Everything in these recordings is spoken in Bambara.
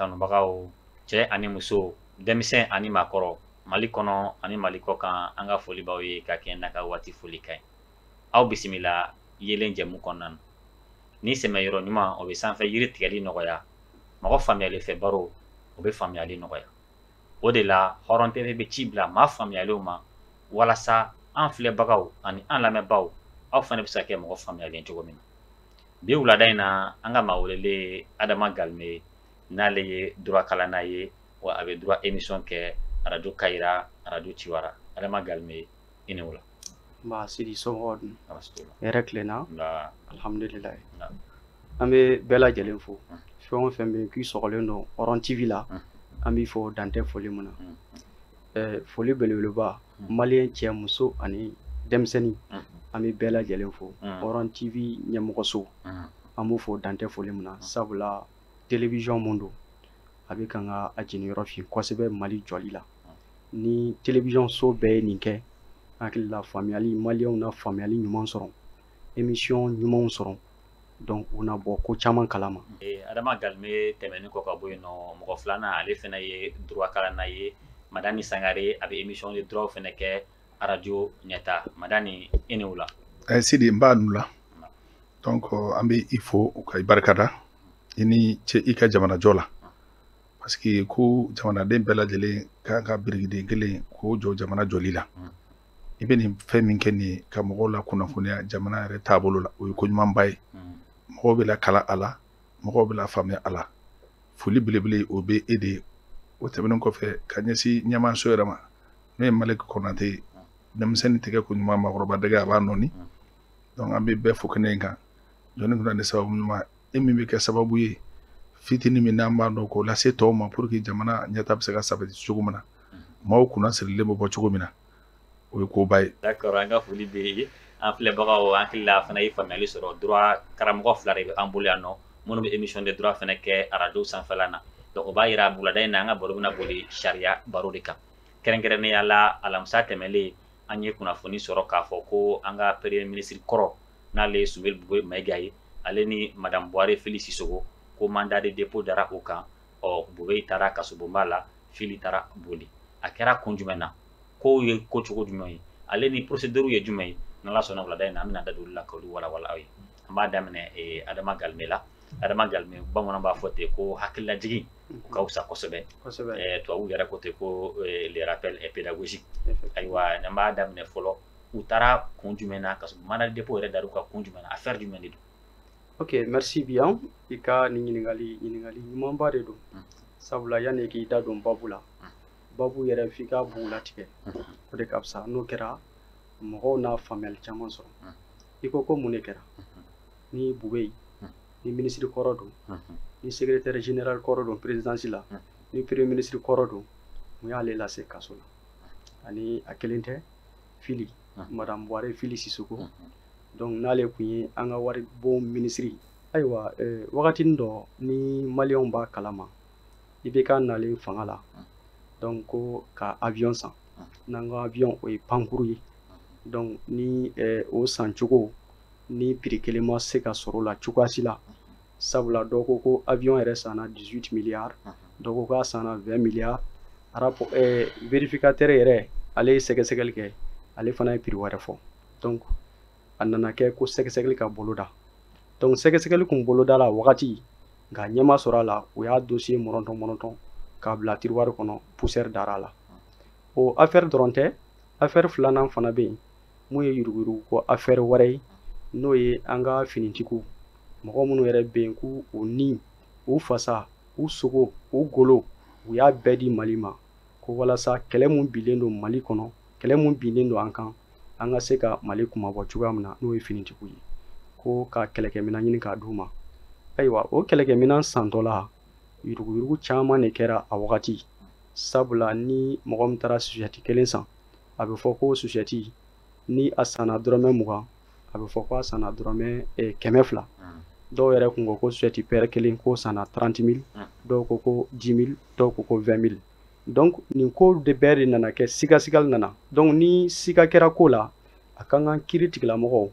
kanubagaw cɛ ani muso denmisɛn ani maakɔrɔ Mali kɔnɔ ani Mali kɔ kan an ka foli b'aw ye ka kɛɲɛ n'a ka waati foli ka ɲi aw bisimila yelen jɛmu kɔnɔna na ni sɛmɛ yɔrɔ ɲuman o bɛ sanfɛ yiri tigɛli nɔgɔya mɔgɔ faamuyali fɛ baro o bɛ faamuyali nɔgɔya o de la Hɔrɔn TV bɛ ci bila maa faamuyalenw ma walasa an filɛbagaw ani an lamɛnbaaw aw fana bɛ se ka kɛ mɔgɔ faamuyalen cogo min na bi wulada in na an ka maa welele Adama Galme n'ale ye droit kalanna ye wa a bɛ droit émission kɛ radio Kayira radio Ciwara Adama Galme i ni wula Ba Sidi somɔgɔw dun hɛrɛ tilenna alhamdulilayi an bɛ bɛɛ lajɛlen fo fɛn o fɛn bɛ yen k'i sɔgɔlen don Hɔrɔn TV la an b'i fɔ dantɛ foli min na foli belebeleba maliyɛn cɛ muso ani denmisɛnnin an bɛ bɛɛ lajɛlen fo Hɔrɔn TV ɲɛmɔgɔso an b'u fɔ dantɛ foli min na sabula télévision mun don a bɛ kan ka a jeniyɔrɔ fin kosɛbɛ Mali jɔli la ni télévision so bɛɛ ye nin kɛ hakili la faamuyali maliyɛnw na faamuyali ɲuman sɔrɔ émission ɲumanw sɔrɔ donc u na bɔ ko caman kalama Adama Galme tɛmɛnen kɔ ka bɔ yen nɔ mɔgɔ filanan ale fana ye droit kalanna ye Madani Sangare a bɛ émission de droit fana kɛ radio ɲɛta Madani i ni wula Sidi n b'a nu la donc an bɛ i fo ka i barikada i ni ce i ka jamanajɔ la parce que ko jamanaden bɛɛ lajɛlen k'an ka birikiden kelen k'o jɔ jamana jɔli la i bɛ nin fɛn min kɛ nin ye ka mɔgɔw la kunnafoniya jamana yɛrɛ taabolo la o ye ko ɲumanba ye mɔgɔw bɛ la kala a la mɔgɔw bɛ la faamuya a la foli belebele o bɛ e de ye o tɛmɛnen kɔfɛ ka ɲɛsin ɲɛmaaso yɛrɛ ma n'o ye Maliki Konate ye denmisɛnnin tigɛ ko ɲuman maakɔrɔba dɛgɛ a b'a nɔni donc an bɛ bɛɛ fo kɛnɛ in kan jɔnni kunna ni sababu ɲuman e min bɛ kɛ sababu ye fitinin min n'an b'a dɔn k'o lase tɔw ma pour que jamana ɲɛta bɛ se ka sabati cogo min na maaw kunna sirilen bɛ bɔ cogo min na o ye koba ye d'accord an ka foli bɛ ye an filɛbagaw an hakili la fana ye faamuyali sɔrɔ droit karamɔgɔ fila de bɛ an bolo yan nɔ minnu bɛ émission de droit fana kɛ radio sanfɛla na donc o b'a yira bulada in na an ka baro bɛna boli sariya baro de kan kɛrɛnkɛrɛnnenya la alamisa tɛmɛlen an ye kunnafoni sɔrɔ k'a fɔ ko an ka premier ministre kɔrɔ n'ale ye Sumel Bugoye Mayiga ye ale ni madame Buhari Fili Sisoko ko mandat de dépôt dara o kan Bugoye taara kasobonba la Fili taara boli a kɛra kun jumɛn na ko ye ko cogo jumɛn ye ale ni procédure ye jumɛn ye n'Ala sɔnna wulada in na an bɛna da don olu la k'olu walawala aw ye an b'a daminɛ Adama Galme la Adama Galme bamananw b'a fɔ ten ko hakililajigin o ka fisa kosɛbɛ tubabuw yɛrɛ ko ten ko les rappels pédagogiques ayiwa an b'a daminɛ fɔlɔ u taara kun jumɛn na ka sɔrɔ mandat de dépôt yɛrɛ dar'u kan kun jumɛn na affaire jumɛn de don ok merci bien i ka nin ɲininkali ɲumanba de don sabula yanni k'i da don babu la babu yɛrɛ f'i ka bugu latigɛ o de ka fisa n'o kɛra mɔgɔw n'a faamuyali caman sɔrɔ i ko mun de kɛra ni Bugoye ni ministre kɔrɔ don ni secrétaire général kɔrɔ don présidence la ni premier ministre kɔrɔ don mun y'ale lase kaso la ani a kelen tɛ Fili madame Buhari Fili Sisoko donc n'ale kun ye an ka wari bon ministre ayiwa wagatinin dɔ ni maliyɛnw b'a kalama i bɛ ka nalen fanga la donc ko ka avion san n'an ka avion o ye pankuru ye donc ni o san cogo ni prix kelen ma se ka sɔrɔ o la cogoya si la sabula dɔw ko avion yɛrɛ sanna 18 milliards dɔw ko k'a sanna 20 milliards rapport vérificateur yɛrɛ ale ye sɛgɛsɛgɛli kɛ ale fana ye prix wɛrɛ fɔ donc a nana kɛ ko sɛgɛsɛgɛli ka boloda donc sɛgɛsɛgɛli kun boloda la wagati nka ɲɛma sɔrɔ a la o y'a dossier mɔrɔntɔn k'a bila tiroir kɔnɔ poussière dara la o affaire dɔrɔn tɛ affaire filanan fana bɛ yen mun ye yuruguyurugu ko affaire wɛrɛ ye n'o ye an ka finitigiw mɔgɔ minnu yɛrɛ bɛ yen ko u ni u fasa u sogo u golo u y'a bɛɛ di Mali ma ko walasa kɛlɛ mun bilen don Mali kɔnɔ kɛlɛ mun bilen don an kan an ka se ka Mali kumabɔ cogoya min na n'o ye finitigiw ye ko ka kɛlɛkɛminɛn ɲini k'a d'u ma ayiwa o kɛlɛkɛminɛn santɔ la yuruguyurugu caman de kɛra a wagati sabula ni mɔgɔ min taara sujet kelen san a bɛ fɔ ko sujet ni a sanna dɔrɔmɛ 20 a bɛ fɔ ko a sanna dɔrɔmɛ 200 dɔw yɛrɛ kun ko sujet pɛrɛ kelen ko sanna 30 000 dɔw ko 10 000 dɔw ko 20 000 donc nin ko de bɛɛ de nana kɛ sigasigali nana donc ni siga kɛra ko la a kan ka kiiri tigilamɔgɔw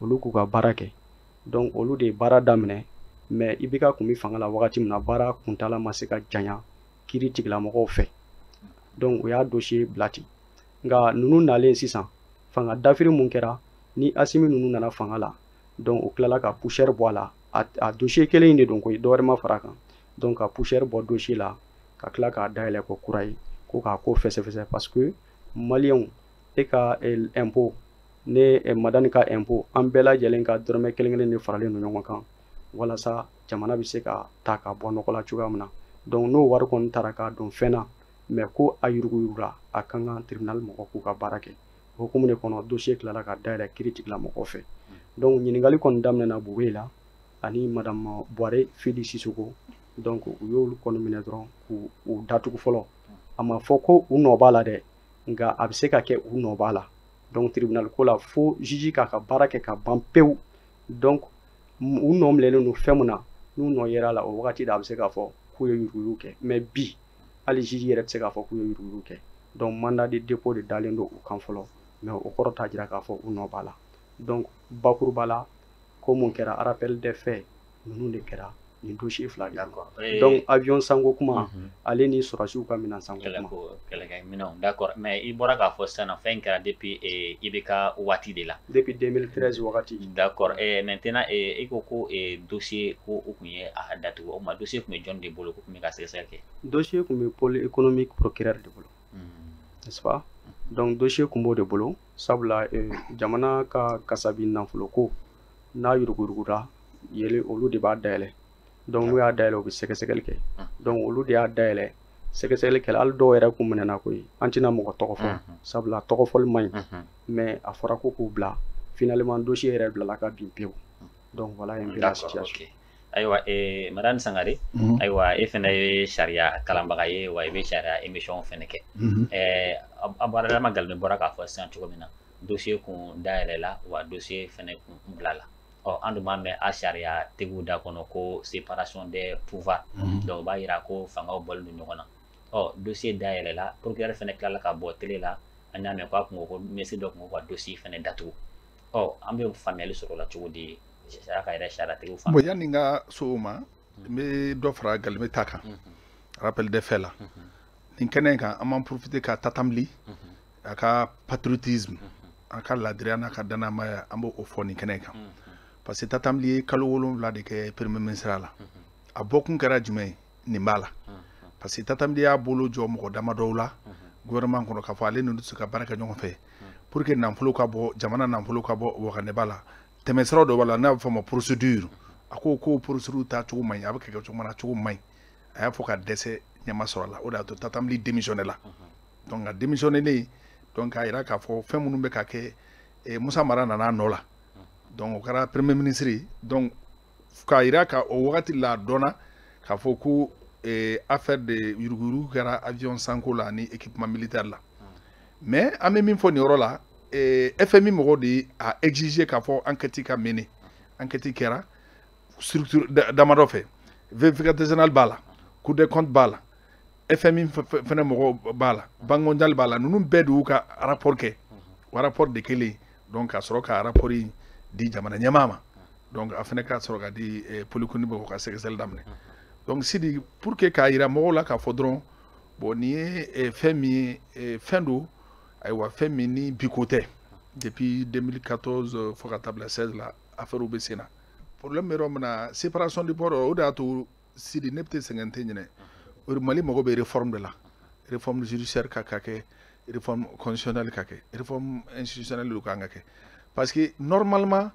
olu k'u ka baara kɛ donc olu de ye baara daminɛ mais i bɛ ka kun bɛ fanga la wagati min na baara kuntala ma se ka janya kiiri tigilamɔgɔw fɛ donc o y'a dossier bila ten nka ninnu nalen sisan fanga dafiri mun kɛra ni Asimi ninnu nana fanga la donc o tilala ka poussière bɔ a la a dossier kelen in de don koyi dɔwɛrɛ ma fara kan donc ka poussière bɔ dossier la ka tila k'a dayɛlɛ ko kura ye ko k'a ko fɛsɛfɛsɛ parce que maliyɛnw e ka impôt ne Madani ka impôt an bɛɛ lajɛlen ka dɔrɔmɛ kelen kelen de faralen no ɲɔgɔn kan walasa jamana bɛ se ka ta ka bɔ nɔgɔ la cogoya min na donc n'o wari kɔni taara k'a don fɛn na mais ko a yuruguyurula a kan ka tribunal mɔgɔ k'u ka baara kɛ hukumu de kɔnɔ dossier tilala ka dayɛlɛ kiiri tigilamɔgɔw fɛ donc ɲininkali kɔni daminɛna Bube la ani madame Boire Fili Sisoko donc u y'olu kɔni minɛ dɔrɔn k'u datugu fɔlɔ a ma fɔ ko u nɔ b'a la dɛ nka a bɛ se ka kɛ u nɔ b'a la donc tribunal ko la fo juge k'a ka baara kɛ ka ban pewu donc u nɔ minɛlen don fɛn min na n'u nɔ yera la o wagati de a bɛ se k'a fɔ k'u ye yuruguyurugu kɛ mais bi hali juge yɛrɛ tɛ se k'a fɔ k'u ye yuruguyurugu kɛ donc mandat de dépôt de dalen don u kan fɔlɔ mais o kɔrɔ t'a jira k'a fɔ u nɔ b'a la donc bakuruba la ko mun kɛra rappel des faits ninnu de kɛra nin dossier fila de donc avion sango kuma ale ni sɔrɔsiw ka minɛn sango kuma kɛlɛkɛ minɛnw d'accord mais i bɔra k'a fɔ sisan fɛn kɛra depuis i bɛ ka waati de la depuis 2013 wagati d'accord maintenant i ko ko dossier ko u kun ye a datugu o ma dossier kun bɛ jɔn de bolo ko kun bɛ ka sɛgɛsɛgɛ kɛ dossier kun bɛ pôle économique procureur de bolo n'est-ce pas donc dossier kun b'o de bolo sabula jamana ka kasabi nafolo ko n'a yuruguyurugura yele olu de b'a dayɛlɛ donc n'u y'a dayɛlɛ u bɛ sɛgɛsɛgɛli kɛ donc olu de y'a dayɛlɛ sɛgɛsɛgɛli kɛla hali dɔw yɛrɛ kun minɛna koyi an tɛna mɔgɔ tɔgɔ fɔ sabula tɔgɔfɔli man ɲi mais a fɔra ko k'u bila finalement dossier yɛrɛ bilala ka bin pewu donc voilà un peu la situation ayiwa Madani Sangare ayiwa e fɛnɛ ye sariya kalanbaga ye wa i bɛ sariya émission fɛnɛ kɛ a baaralama Galoni bɔra k'a fɔ sisan cogo min na dossier kun dayɛlɛla wa dossier fɛnɛ kun bilala an dun b'a mɛn a sariya tigiw da kɔnɔ ko séparation des pouvoirs donc o b'a yira ko fangaw bɔlen don ɲɔgɔn na dossier dayɛlɛla procureur fɛnɛ tilala ka bɔ télé la an y'a mɛn k'a kun ko ministre dɔ kun ko ka dossier fɛnɛ datugu an bɛ faamuyali sɔrɔ o la cogo di a ka yɛrɛ sariya tigiw faamu. bon yanni n ka so o ma n bɛ dɔ fara Galime ta kan rappel des faits la nin kɛnɛ in kan an b'an profiter ka tatamili a ka patriotisme a ka laadiriya n'a ka danamaya an b'o fɔ nin kɛnɛ in kan parce que tatamili ye kalo 7 de kɛ premier ministre la a bɔkun kɛra jumɛn ye nin b'a la parce que tatamili y'a bolo jɔ mɔgɔ dama dɔw la gouvernement kɔnɔ k'a fɔ ale n'olu tɛ se ka baara kɛ ɲɔgɔn fɛ pour que nafolo ka bɔ jamana nafolo ka bɔ Wagadugu la tɛmɛsiraw dɔ b'a la n'a bɛ fɔ ma procédure a ko procédure ta cogo man ɲi a bɛ kɛ cogo min na cogo man ɲi a y'a fɔ ka dɛsɛ ɲɛma sɔrɔ la o de y'a to tatamili démissionné la donc a démissionné donc a yira k'a fɔ fɛn minnu bɛ ka kɛ Musa Mara nana nɔ la donc o kɛra premier ministre ye donc k'a yira ka o wagati la dɔnna k'a fɔ ko affaire de yuruguyurugu kɛra avion sanko la ni équipement militaire la mais an bɛ min fɔ nin yɔrɔ la FMI mɔgɔw de a exigé k'a fɔ enquête ka mené enquête kɛra structure damadɔ fɛ vérificateur général b'a la cour des comptes b'a la FMI fɛnɛ mɔgɔw b'a la banque mondiale b'a la ninnu bɛɛ de y'u ka rapport kɛ o rapport de kelen donc ka sɔrɔ ka rapport di jamana ɲɛmaa ma donc a fɛnɛ ka sɔrɔ ka di polikuni bɛ ka sɛgɛsɛgɛli daminɛ donc Sidi pour que k'a yira mɔgɔw la k'a fɔ dɔrɔn bon nin ye fɛn min ye fɛn don ayiwa fɛn min ni biko tɛ depuis 2014 fo ka taa bila 16 la affaire bɛ sen na problème bɛ yɔrɔ min na séparation du pouvoir o de y'a to Sidi ne bɛ te sɛgɛn tɛ ɲinɛ Mali mago bɛ réforme de la réforme judiciaire ka kɛ réforme constitutionnelle ka kɛ réforme institutionnelle de kan ka kɛ parce que normalement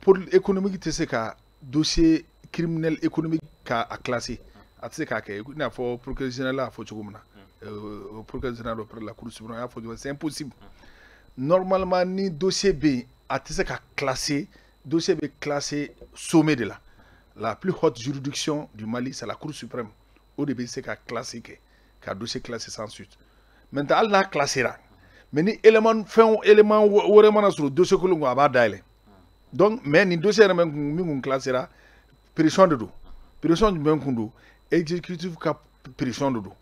pour économique tɛ se ka dossier criminel économique ka classer a tɛ se k'a kɛ i n'a fɔ procureur général y'a fɔ cogo min na procureur général auprès de la cour suprême y'a fɔ cogo c'est impossible normalement ni dossier bɛ yen a tɛ se ka classer dossier bɛ classer sommet de la plus haute juridiction du Mali c'est la cour suprême o de bɛ se ka classer kɛ ka dossier classer sans suite maintenant hali n'a classera mais ni élément wɛrɛ mana sɔrɔ dossier kelen kun a b'a dayɛlɛ donc mais nin dossier yɛrɛ min kun classera pression de don pression jumɛn kun don exécutif ka pression de don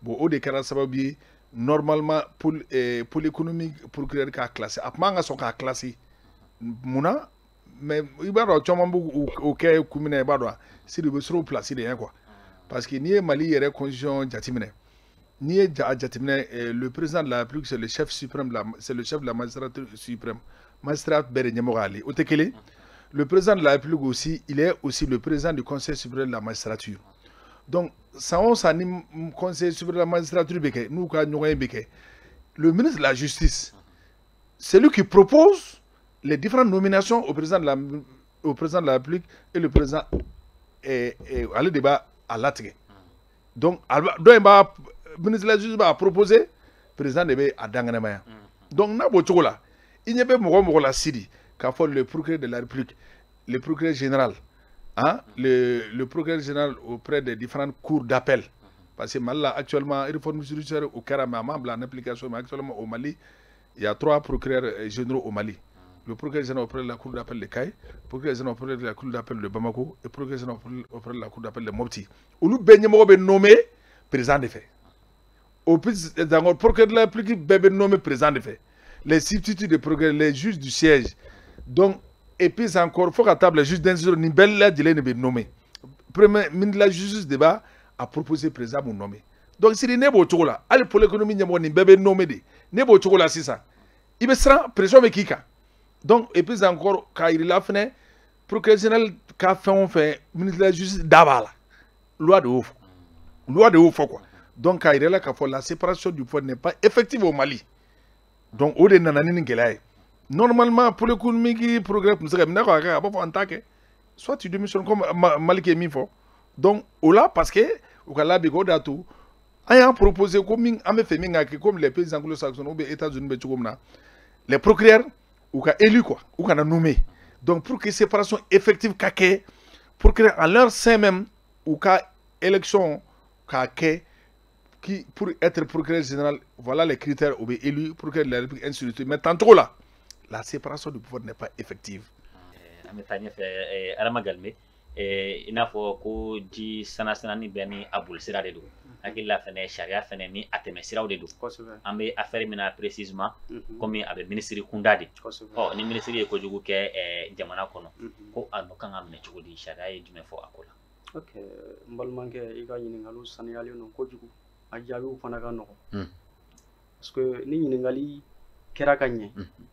bon o de kɛra sababu ye normalement pour l'économie procureur k'a classer a tun man ka sɔn k'a classer munna mais il va y avoir OK kumine ba do si de sur place de quoi parce que ni Mali yere constitution jatimine ni jatimine le président de la République c'est le chef suprême c'est le chef de la magistrature suprême magistrat bere nyemogali otekele le président de la République aussi il est aussi le président du conseil suprême de la magistrature donc ça on s'anime conseil suprême de la magistrature beke nous ka nyoy beke le ministre de la justice c'est lui qui propose les différentes nominations au président de la République et le président allez débat à l'atelier. Donc, le ministre de la Justice va proposer, le président de à Danganamaya. Donc, il n'y a pas de Sidi, le procureur de la République, le procureur général, hein, le procureur général auprès des différentes cours d'appel. Parce que Mali, actuellement, réforme judiciaire au Karama, en application, mais actuellement au Mali, il y a 3 procureurs généraux au Mali. Le procureur général auprès de la cour d'appel de Kaye, le procureur général auprès de la cour d'appel de Bamako et le procureur général auprès de la cour d'appel de Mopti. Où nous sommes nommé président de fait. Au plus, le procureur de la République est nommé président de fait. Les substituts de procureur, les juges du siège. Donc, et puis encore, il faut qu'à table, les juges d'instruction, ni belle la délai ne nommé. Premier ministre de la justice débat a proposé président pour nommer. Donc, si les nebo chocolat, allez pour l'économie, ni bébé nommé de, nebo chocolat, c'est ça. Il me sera pression avec Kika. Donc, et puis encore, quand il a fait, procureur général, qu'a fait, ministre de la justice, d'abord, loi de ouf. Loi de ouf, quoi. Donc, quand il est là, la séparation du pouvoir n'est pas effective au Mali. Donc, au delà normalement, pour l'économie qui progresse, soit tu démissionnes comme Mali qui est mis fort. Donc, là, parce que, au cas là, on a proposé comme les pays anglo-saxons ou les États-Unis, les procureurs, ou qu'a élu quoi, ou qu'on a nommé. Donc pour que séparation effective kake, pour que en leur sein même, ou qu'a élection kake, qui pour être procureur général, voilà les critères ou bien élu procureur de la République insulté. Mais tantôt là, la séparation du pouvoir n'est pas effective. Ametanya fait Aramagalme, il n'a pas que dit sanasani beni aboul sera de dos. Akil la fene sharia fene ni ateme siraw de do ambe affaire mina précisément comme avec ministre Kundadi oh ni ministre ko jogu ke jamana kono ko anu kan amne chugudi sharia e jume fo akola okay mbal manke iga yini ngalu saniyali no ko jogu ajabi u fana ka no parce que ni yini ngali kera kanye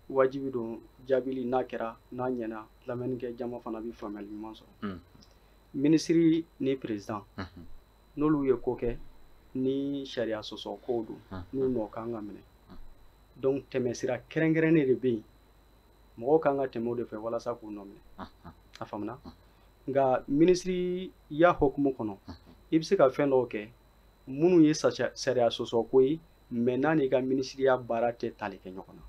wajibi do jabili na kera na nyana lamen ke jama fana bi famel mi manso ministre ni président nolu ye ko ke ni sharia soso ko do ni no kanga mene donc temesira kerengerene de be mo kanga temo de fe wala sa ko nomne afamna nga ministry ya hokmu kono ibse ka fen oke munu ye sharia soso ko yi menani ga ministry ya barate talike nyokona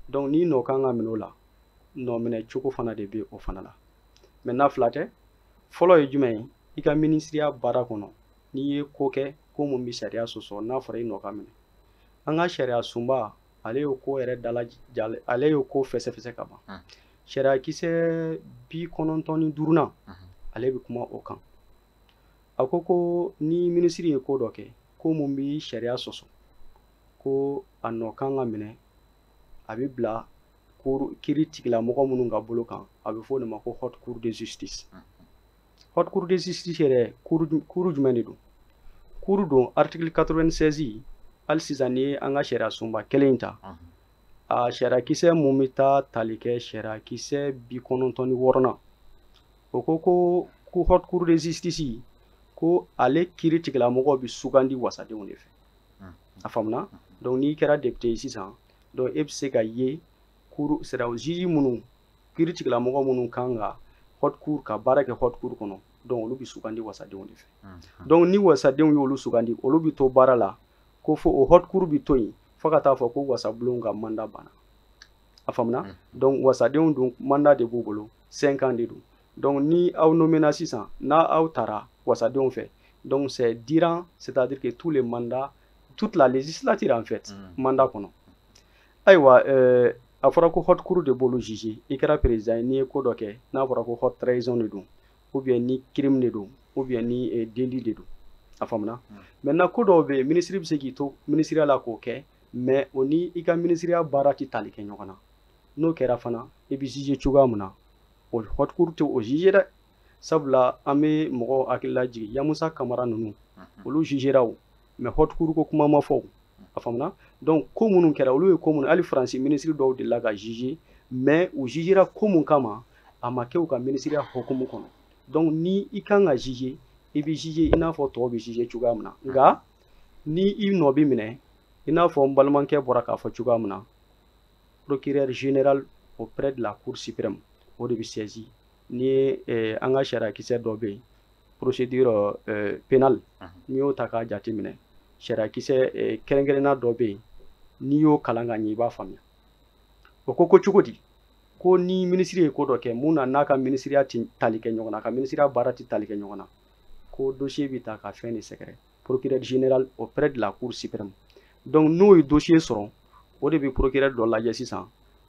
donc ni no kanga meno la no mene chuko fana de be o fana la menna flate follow e jumay ika ministry ya barakono ni ye ko kɛ ko mun bi sariya sɔsɔ n'a fɔra i nɔ ka minɛ an ka sariya sunba ale y'o ko yɛrɛ dala ale y'o ko fɛsɛfɛsɛ ka ban sariya kisɛ 95 ale bɛ kuma o kan a ko ni minisiri ye ko dɔ kɛ ko mun bi sariya sɔsɔ ko a nɔ kan ka minɛ a bɛ bila kiiri tigilamɔgɔ minnu ka bolo kan a bɛ fɔ o de ma ko haute cour de justice haute cour de justice yɛrɛ cour jumɛn de don cour don article 96 hali sisan ni an ka sariya sunba kelen in ta a sariya kisɛ mun bɛ taa tali kɛ sariya kisɛ 96nan o ko haute cour de justice ko ale kiiri tigilamɔgɔ bɛ sugandi wasadenw de fɛ a faamuna donc n'i kɛra député ye sisan donc e bɛ se ka ye sariya juge minnu kiiri tigilamɔgɔ minnu kan ka haute cour ka baara kɛ haute cour kɔnɔ donc olu bi sugandi wasadenw de fɛ donc ni wasadenw y'olu sugandi olu bi to baara la ko fo o haute cour bi to yen fo ka taa fɔ ko wasabulon ka mandat banna a faamuna donc wasadenw dun mandat de b'u bolo 5 ans de don donc ni aw nomena sisan n'a aw taara wasadenw fɛ donc c'est durant c'est-à-dire que tous les mandats toute la législature en fait mandat kɔnɔ ayiwa a fɔra ko haute cour de b'olu juger i kɛra président ni ye ko dɔ kɛ n'a fɔra ko haute trahison de don ou bien ni crime de don ou bien ni délit de don a faamuna maintenant ko dɔw bɛ ministre bɛ se k'i to ministériya la k'o kɛ mais o ni i ka ministériya baara tɛ tali kɛ ɲɔgɔn na n'o kɛra fana i bɛ juger cogoya min na o haute cour tɛ o juger dɛ sabula an bɛ mɔgɔw hakili lajigin Yamusa Kamara ninnu olu jugera o mais haute cour ko kuma ma fɔ o a faamuna donc ko minnu kɛra olu ye ko minnu hali Faransi ministre dɔw delila ka juger mais u jugera ko min kama a ma kɛ u ka ministeriya hukumu kɔnɔ donc ni i kan ka juger i bɛ juger i n'a fɔ tɔw bɛ juger cogoya min na nka ni i nɔ bɛ minɛ i n'a fɔ n balimakɛ bɔra k'a fɔ cogoya min na procureur général auprès de la cour suprême o de bɛ siège ni ye an ka sariya kisɛ dɔ bɛ yen procédure pénale n'i y'o ta k'a jate minɛ sariya kisɛ kɛrɛnkɛrɛnna dɔ bɛ yen n'i y'o kalan ka ɲɛ i b'a faamuya o ko cogo di ko ni ministre ye ko dɔ kɛ mun na n'a ka ministeriya tɛ tali kɛ ɲɔgɔn na a ka ministeriya baara tɛ tali kɛ ɲɔgɔn na ko dossier bɛ ta ka fɛn de sɛgɛrɛ procureur général auprès de la cour suprême donc n'o ye dossier sɔrɔ o de bɛ procureur dɔ lajɛ sisan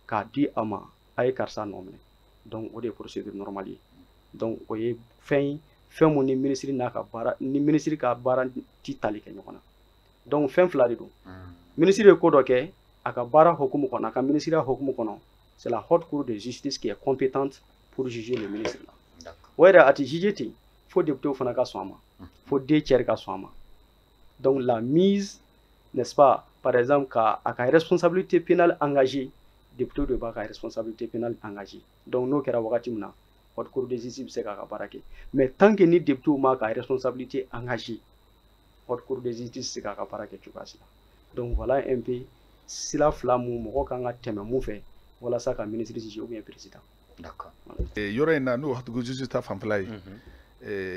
k'a di a ma a ye karisa nɔ minɛ donc o de ye procédure normale ye donc o ye fɛn mun ni ministre n'a ka baara ni ministre ka baara tɛ tali kɛ ɲɔgɔn na donc fɛn fila de don ministre ye ko dɔ kɛ a ka baara hukumu kɔnɔ a ka ministeriya hukumu kɔnɔ c'est la haute cour de justice qui est compétente pour juger le ministre là o yɛrɛ a tɛ juger ten fo député fana ka sɔn a ma fo 2 tiers ka sɔn a ma donc la mise n'est-ce pas par exemple ka a ka responsabilité pénale engagée député de b'a ka responsabilité pénale engagée donc n'o kɛra wagati min na haute cour de justice bɛ se k'a ka baara kɛ mais tant que ni député m'a ka responsabilité engagée haute cour de justice tɛ se k'a ka baara kɛ cogoya si la donc voilà un peu sira fila mun mɔgɔ kan ka tɛmɛ mun fɛ walasa ka ministre juger ou bien président. D'accord. Yɔrɔ in na n'o haute cour de justice ta fanfɛla ye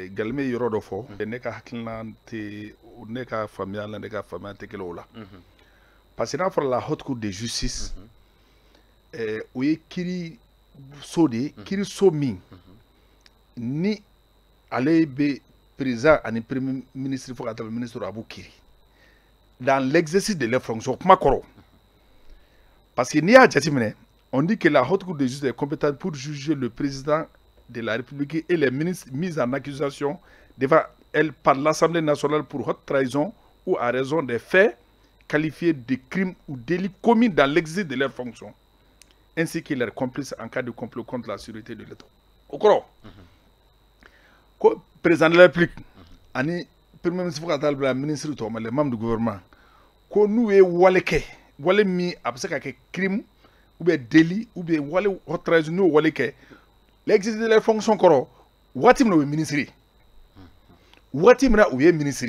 Galime yɔrɔ dɔ fɔ ne ka hakilina tɛ ne ka faamuya la ne ka faamuya tɛ kelen o la parce que n'a fɔra la haute cour de justice o ye kiiri so de ye kiiri so min ni ale bɛ président ani premier ministre fo ka taa ministre a b'u kiiri dans l'exercice de leurs fonctions kuma kɔrɔ parce que n'i y'a jateminɛ on dit que la haute cour de justice est compétente pour juger le président de la République et les ministres mis en accusation devant elle par l'Assemblée nationale pour haute trahison ou à raison des faits qualifiés de crimes ou délits commis dans l'exercice de leurs fonctions, ainsi que leurs complices en cas de complot contre la sécurité de l'État. Au courant, le président de la République, le premier ministre, le ministre, les membres du gouvernement, que nous avons mis à crime ou bien délit ou bien haute trahison ou l'exercice de leurs fonctions, wati mina ministre wati mina ou ministre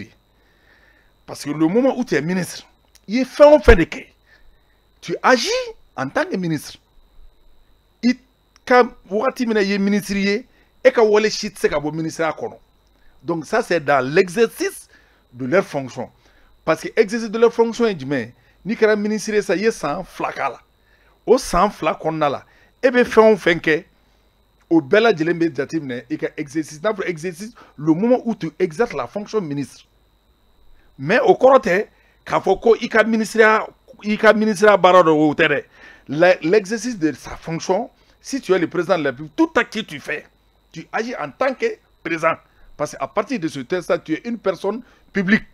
parce que le moment où tu es ministre il est fait de que tu agis en tant que ministre il ka wati mina ye ministre et ka wale shit se ka bo ministre akono donc ça c'est dans l'exercice de leurs fonctions parce que exercice de leurs fonctions est mais ni kara ministre ça y est sans flakala au sans flakonna la et be fait que au bel adjembe jatimne et que exercice d'abord exercice le moment où tu exerces la fonction ministre mais au coroté kafoko ika ministère barado au terrain l'exercice de sa fonction si tu es le président de la République tout à qui tu fais tu agis en tant que président parce qu'à partir de ce test tu es une personne publique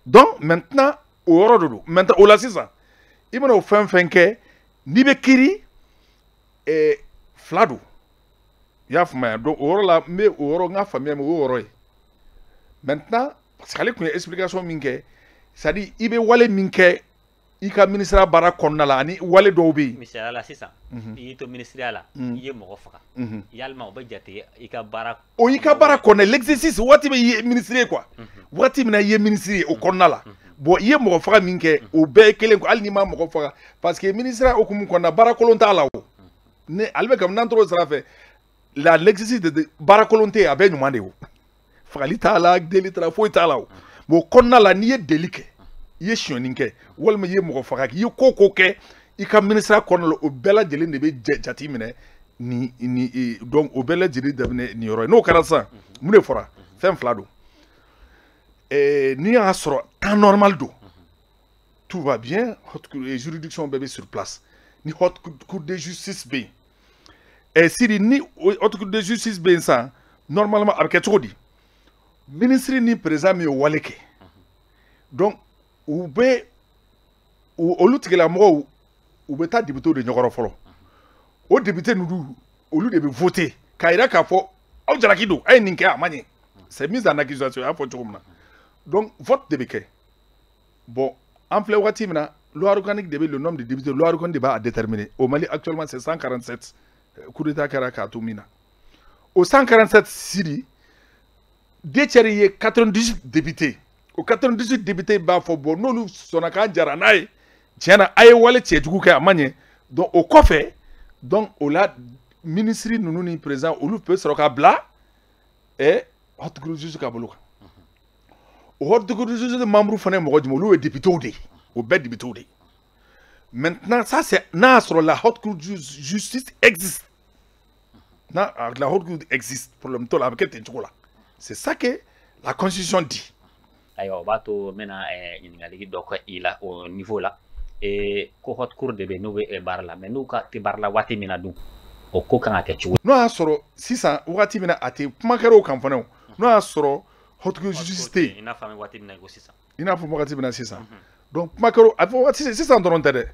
donc maintenant au rodo maintenant au la ça il m'a fait que ni be kiri et flado ya fama donc oro la me oro nga famille me oro maintenant parce que les explication minke ça dit ibe wale minke ika ministre bara konna la ni wale do bi ministère la c'est ça i to ministère la i mo faka yalma o bajate ika bara konna l'exercice wati be ministre quoi wati mina ye ministre o konna la bon i mo faka minke o be kelen ko alni ma mo faka parce que ministre o kum konna bara kolonta la o ne albe kam nan trop sera fait la l'exercice de barakolonté a ben demandé ou fali tala deli tra foi tala bo konna la ni delike ye shioninke wal ma ye mo faka ye koko ke i ka ministre konna o bela jeli ne be jati mine ni donc o bela jeli de ni yoro no karasa mu ne fora fem flado ni a soro temps normal do tout va bien haute juridiction bébé sur place ni haute cour de justice be et si ni haute cour de justice be ça normalement avec tout dit ministre ni président mi waleke donc ou be ou lutigela mo ou be ta député de nyokoro folo o député ninnu olu de bɛ voter k'a yira k'a fɔ aw jalaki don a ye nin kɛ a ma ɲɛ c'est mise en accusation a y'a fɔ cogo min na donc vote de bɛ kɛ bon en filɛ wagati min na loi organique de bɛ le nombre de députés loi organique de b'a déterminer au Mali actuellement c'est 147 coup d'état kɛra k'a to min na o 147 siri deux tiers ye 98 députés o 98 députés b'a fɔ bon n'olu sɔnna k'an jara n'a ye tiɲɛ na a ye wale cɛjugu kɛ a ma ɲɛ donc o kɔfɛ donc o la ministre ninnu ni président olu bɛ sɔrɔ ka bila haute cour de justice ka bolo kan o haute cour de justice membre fana ye mɔgɔ jumɛn olu ye députés de ye o bɛɛ députés de ye maintenant ça c'est n'a y'a sɔrɔ la haute cour de justice existe la haute cour existe problème t'o la a bɛ kɛ ten cogo la c'est ça que la constitution dit. ayiwa o b'a to n bɛna ɲininkali dɔ kɛ i la o niveau la ko haute cour de bɛ n'u bɛ baara la mais n'u ka tɛ baara la waati min na dun o ko kan ka kɛ cogo n'o y'a sɔrɔ sisan wagati min na a tɛ kuma kɛra o kan fana o n'o y'a sɔrɔ haute cour de justice tɛ yen i n'a fɔ an bɛ waati min na i ko sisan i n'a fɔ wagati min na sisan donc kuma kɛra a fɔ wagati sisan dɔrɔn tɛ dɛ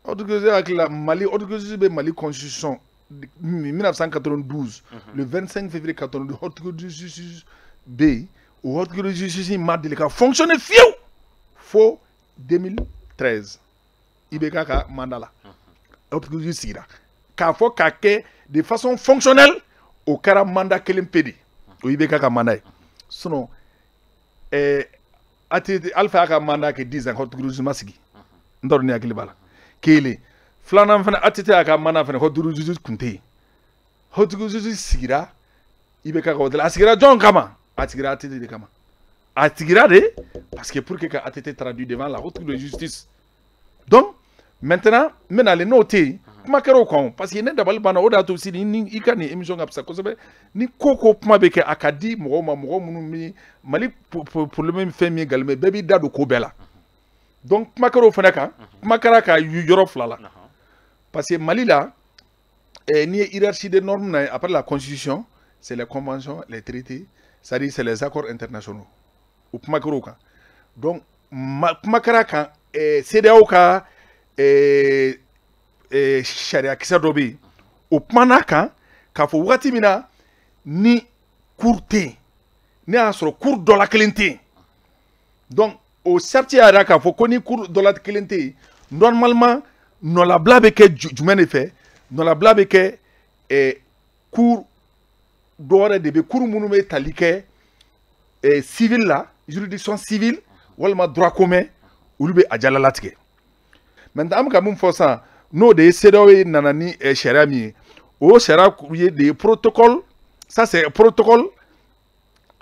haute cour de justice hakili la Mali haute cour de justice bɛ Mali constitution 1992 le 25 février 92 haute cour de justice bɛ yen o haute cour de justice ma deli ka fonctionner fiyewu fo 2013 i bɛ k'a ka mandat la haute cour de justice sigira k'a fɔ k'a kɛ de façon fonctionnelle o kɛra mandat kelen pe de o i bɛ k'a ka mandat ye sinon Alpha y'a ka mandat kɛ 10 ans haute cour de justice ma sigi n t'a dɔn ni hakili b'a la kelen filanan fana ATT y'a ka mandat fana haute cour de justice kun tɛ yen haute cour de justice sigira i bɛ k'a ka hotel a sigira jɔn kama a sigira ATT de kama a sigira de parce que pour que ka ATT traduit devant la haute cour de justice donc maintenant n bɛna ale n'o tɛ yen kuma kɛra o kan parce que ne dabali banna o de y'a to aussi ni i ka nin émission ka fisa kosɛbɛ ni ko kuma bɛ kɛ a ka di mɔgɔw ma mɔgɔ minnu bɛ Mali problème fɛn min ye galime bɛɛ b'i da don ko bɛɛ la donc kuma kɛra o fana kan kuma kɛra ka yɔrɔ fila la parce que Mali la n'i ye hiérarchie des normes na après la constitution c'est les conventions les traités c'est-à-dire c'est les accords internationaux o kuma kɛra o kan donc kuma kɛra kan CEDEAO ka sariya kisɛ dɔ bɛ yen o kumana kan k'a fɔ wagati min na ni cour tɛ yen ne y'a sɔrɔ cour dɔ la kelen tɛ yen donc o sarti y'a jira k'a fɔ ko ni cour dɔ la kelen tɛ yen normalement nɔlabila bɛ kɛ jumɛn de fɛ nɔlabila bɛ kɛ cour dɔ wɛrɛ de bɛ cour minnu bɛ tali kɛ civil la juridiction civile walima droit commun olu bɛ a jalalatigɛ maintenant an bɛ ka mun fɔ sisan n'o de ye CEDEAO ye nana ni sariya min ye o sariya ye de ye protocole ça c'est protocole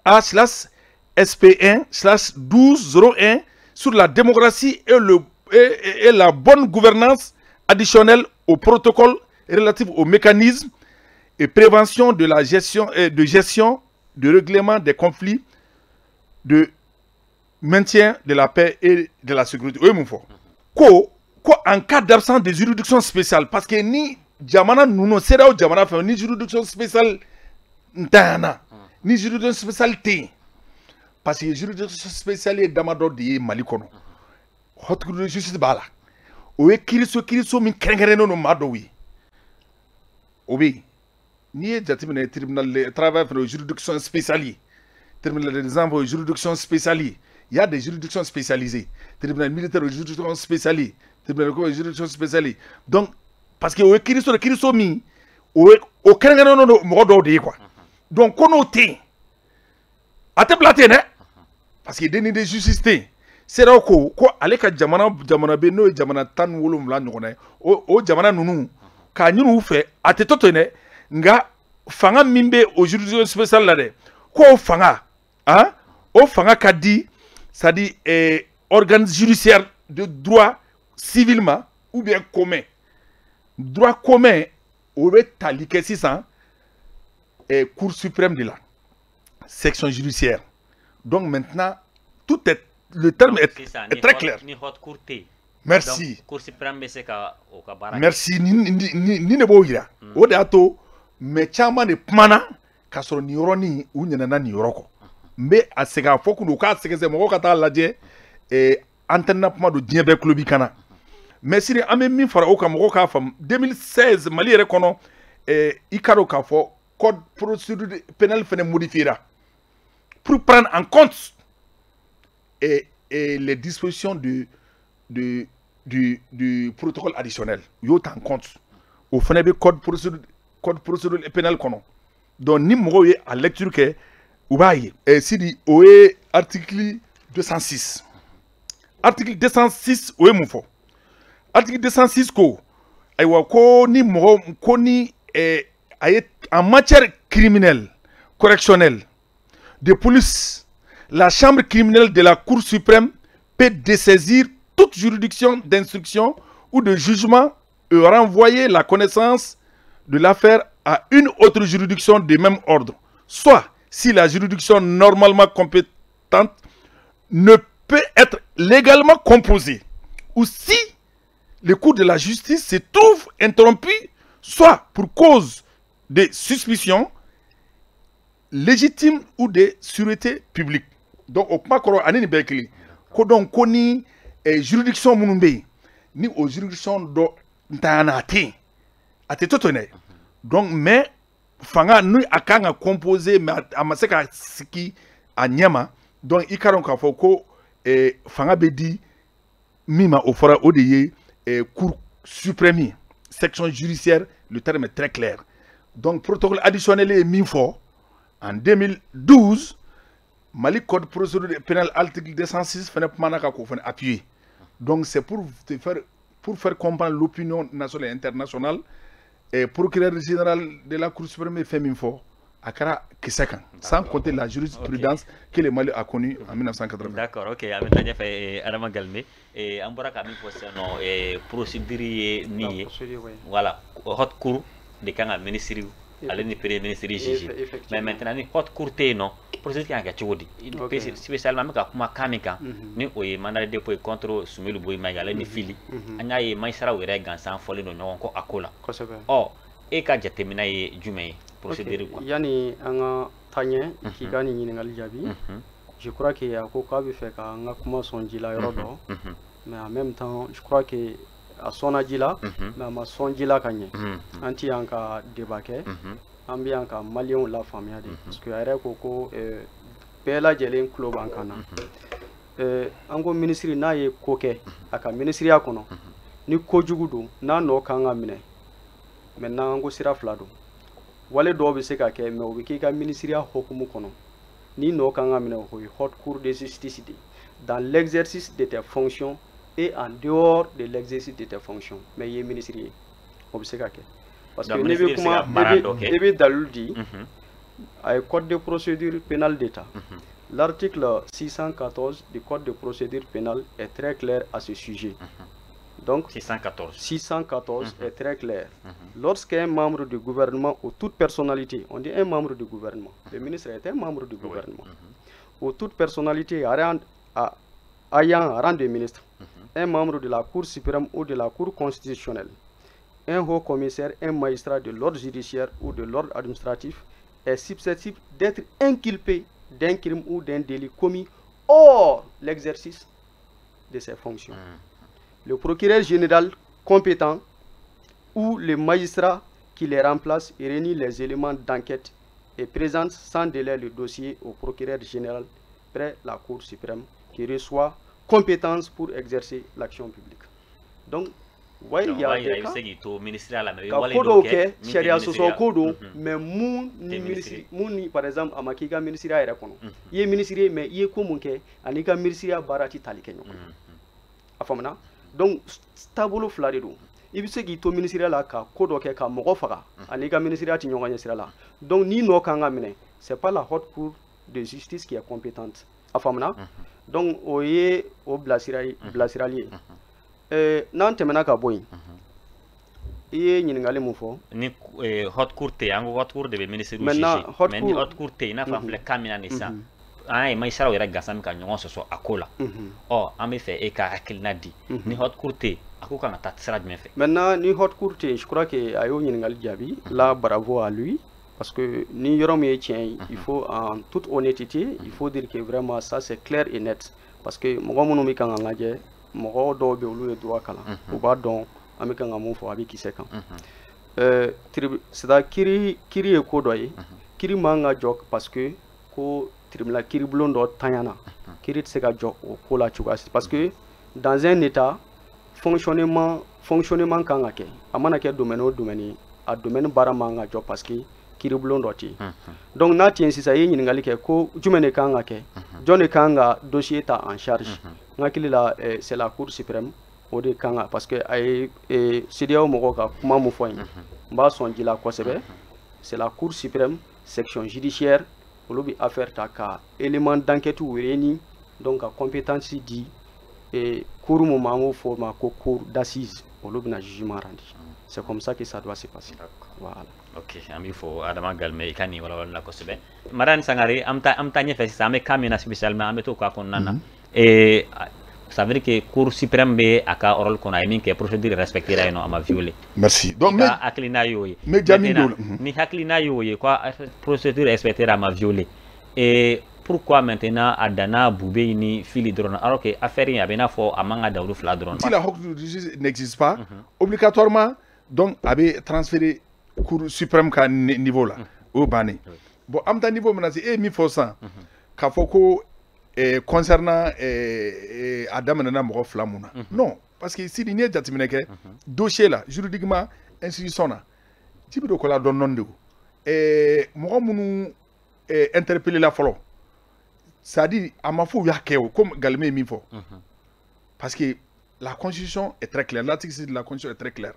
A/SP1/1201 sur la démocratie et la bonne gouvernance additionnelle au protocole relatif au mécanisme et prévention de la gestion de règlement des conflits de maintien de la paix et de la sécurité o ye mun fɔ ko en cas d'absence de juridiction spéciale parce que ni jamana ninnu CEDEAO jamana fɛn ni juridiction spéciale ntanyana ni juridiction spéciale tɛ yen parce que juridiction spéciale ye damadɔ de ye Mali kɔnɔ haute cour de justice b'a la o ye kiiriso min kɛrɛnkɛrɛnnen don maa dɔw ye o bɛ yen n'i ye jateminɛ tribunal de travail fana o ye juridiction spéciale ye tribunal des enfants o ye juridiction spéciale ye il y a des juridictions spécialisées tribunal militaire o ye juridiction spéciale ye tribunal de juridiction spéciale donc parce que o ye kiiriso min o kɛrɛnkɛrɛnnen don mɔgɔ dɔw de ye quoi donc ko n'o tɛ yen a tɛ bila ten dɛ parce que déni de justice tɛ yen CEDEAO ko ale ka jamana bɛ n'o ye jamana 17 ɲɔgɔnna ye o jamana ninnu k'a ɲini u fɛ a tɛ to ten dɛ nka fanga min bɛ o juridiction spéciale la dɛ k'o fanga o fanga ka di c'est-à-dire organe judiciaire de droit civilement ou bien commun droit commun o bɛ tali kɛ sisan cour suprême de la section judiciaire donc maintenant tout est le terme est très clair. Ni haute cour tɛ yen merci donc cour suprême bɛ se ka o ka baara kɛ merci ni ne b'o yira o de y'a to mais caman de kumana k'a sɔrɔ nin yɔrɔnin u ɲinɛna nin yɔrɔ kɔ n bɛ a segin a fɔ kun u k'a sɛgɛsɛgɛ mɔgɔw ka taa lajɛ antenne na kuma don diɲɛ bɛɛ tulo b'i kan na mais si an bɛ min fara o kan mɔgɔw k'a faamu 2016 Mali yɛrɛ kɔnɔ i ka dɔn k'a fɔ code procédure pénale fɛnɛ modifiera pour prendre en compte les dispositions du protocole additionnel. Yo en compte. Au fond, code procédure pénale kono. Donc ni moko ye à lecture ke ou ba ye. Si di oe article 206. Article 206 oe mon fo. Article 206 ko aywa ko ni moko ko ni en matière criminelle correctionnelle de police, la chambre criminelle de la Cour suprême peut dessaisir toute juridiction d'instruction ou de jugement et renvoyer la connaissance de l'affaire à une autre juridiction de même ordre, soit si la juridiction normalement compétente ne peut être légalement composée, ou si le cours de la justice se trouve interrompu, soit pour cause de suspicion légitime ou de sûreté publique. Donc, au point qu'on a ni bekli, ko donc koni juridiction munumbe ni aux juridictions do ntanate ate totone. Donc, mais fanga nous akanga composé mais amaseka siki anyama donc ikaron ka foko fanga bedi mima ofora odeye cour suprême section judiciaire, le terme est très clair. Donc, protocole additionnel est mis fort. En 2012, Mali Code procédure pénale article 206 fait appuyé. Donc, c'est pour faire comprendre l'opinion nationale et internationale. Et procureur général de la Cour suprême fait mis fort. Akara Kisekan, sans compter la jurisprudence que le Mali a connue en 1980. D'accord, ok. Maintenant, j'ai fait Adama Galmé. Et on va faire une procédure niée. Voilà, haute cour de Kanga ministre. Allez ni premier ministre juge. Mais maintenant, ni haute cour non. Procédure qui a gâché aujourd'hui. Spécialement, quand kuma kanika, ni oye mandat de dépôt contre Soumilou Boy Mayala ni fili. Anya ye maïsara wéré gansan folie no nyonko akola. Oh, et quand j'ai terminé jume procédure quoi. Yani anga tanye qui gagne ni ngali jabi. Je crois que ya ko ka bi fait ka nga kuma sonji la yorodo. Mais en même temps, je crois que à son adila, mais à son adila kanye. Anti anka débake. Ambi anka malion la famille parce que ara koko pela jelen club ankana. Ango ministry na ye koke aka ministry akono. Ni kojugudu na no kanga mine. Maintenant ango sira flado. Wale do be se ka ke me obi ka ministry a hokumu kono. Ni no kanga mine ho haute cour de justice dans l'exercice de tes fonctions et en dehors de l'exercice de tes fonctions. Mais il est ministériel. Parce que ne veut dalul dit le code de procédure pénale d'État. L'article 614 du code de procédure pénale est très clair à ce sujet. Donc 614 est très clair. Lorsqu'un membre du gouvernement ou toute personnalité, on dit un membre du gouvernement, le ministre est un membre du gouvernement, ou toute personnalité ayant rang de ministre, un membre de la Cour suprême ou de la Cour constitutionnelle, un haut commissaire, un magistrat de l'ordre judiciaire ou de l'ordre administratif est susceptible d'être inculpé d'un crime ou d'un délit commis hors l'exercice de ses fonctions. Le procureur général compétent ou le magistrat qui les remplace réunit les éléments d'enquête et présente sans délai le dossier au procureur général près la Cour suprême qui reçoit compétence pour exercer l'action publique. Donc, il y a des cas mais moun par exemple amakiga ministère era kono ye ministère mais ye ko munke anika ministère barati talikenyo afamana donc tabolo flade do ibise gi to ministère la ka kodo ke ka mogo faga anika ministère ti nyonga nyesira la donc ni no kanga mine c'est pas la haute cour de justice qui est compétente afamana donc oye o blasirali nan temena ka boy iye nyingali mu fo ni haute cour te ango haute cour de ministre du juge mais ni haute cour te na famle kamina ni sa ay may saraw rek gasam ka nyongo so akola oh ame fait e ka akilna di ni haute cour te akuka na tat sara me fait maintenant ni haute cour te je crois que ayo nyingali jabi là bravo à lui parce que ni yorom ye tien il faut en toute honnêteté il faut dire que vraiment ça c'est clair et net parce que mo gomo no mi kan ngaje mɔgɔ dɔw bɛ olu ye droit kalan u b'a dɔn an bɛ kan ka mun fɔ a bɛ kisɛ kan c'est-à-dire kiiri ye ko dɔ ye kiiri man ka jɔ parce que ko tribunal kiiribulon dɔ tanyana kiiri tɛ se ka jɔ o ko la cogoya si parce que dans un état fonctionnement kan ka kɛ a mana kɛ domaine o domaine ye a domaine baara man ka jɔ parce que kiiribulon dɔ tɛ yen donc n'a tɛ yen sisan i ye ɲininkali kɛ ko jumɛn de kan ka kɛ jɔn de kan ka dossier ta en charge n hakili la c'est la cour suprême o de kan ka parce que a ye CEDEAO mɔgɔw ka kuma mun fɔ yen n b'a sɔn ji la kosɛbɛ c'est la cour suprême section judiciaire olu bɛ affaire ta ka élément d'enquête réuni donc ka compétence di cour mun ma an b'o fɔ o ma ko cour d'assises olu bɛna jugement rendre c'est comme ça que ça doit se passer voilà. Ok, ami fo Adama Galme ikani wala la kosebe. Maran Sangare amta ɲɛfɛ sisan an bɛ cas min na spécialement an bɛ to ka kɔnɔna na. Ça veut dire que cour suprême bɛ a ka rôle kɔnɔ a ye min kɛ procédure respectée la yen nɔ a ma violé. Merci. Donc mais hakilina y'o ye. Mais jaabi dɔ ni hakilina y'o ye quoi procédure respectée a ma violé. Et pourquoi maintenant a danna Bubé ni Fili dɔrɔn alors que affaire in a bɛ n'a fɔ a man ka da olu fila dɔrɔn. Si la haute justice n'existe pas obligatoirement donc a bɛ transférer cour suprême ka niveau là au bané bon am ta niveau menace et mi fo san ka fo ko concernant Adam nana mɔgɔ fila mun na non parce que si ni ye jateminɛ kɛ dossier là juridiquement institution na jibi do ko la don non de mɔgɔ minnu interpellé la fɔlɔ ça dit a ma fo ya kɛ o comme Galme mi fɔ parce que la constitution est très claire l'article 6 de la constitution est très claire.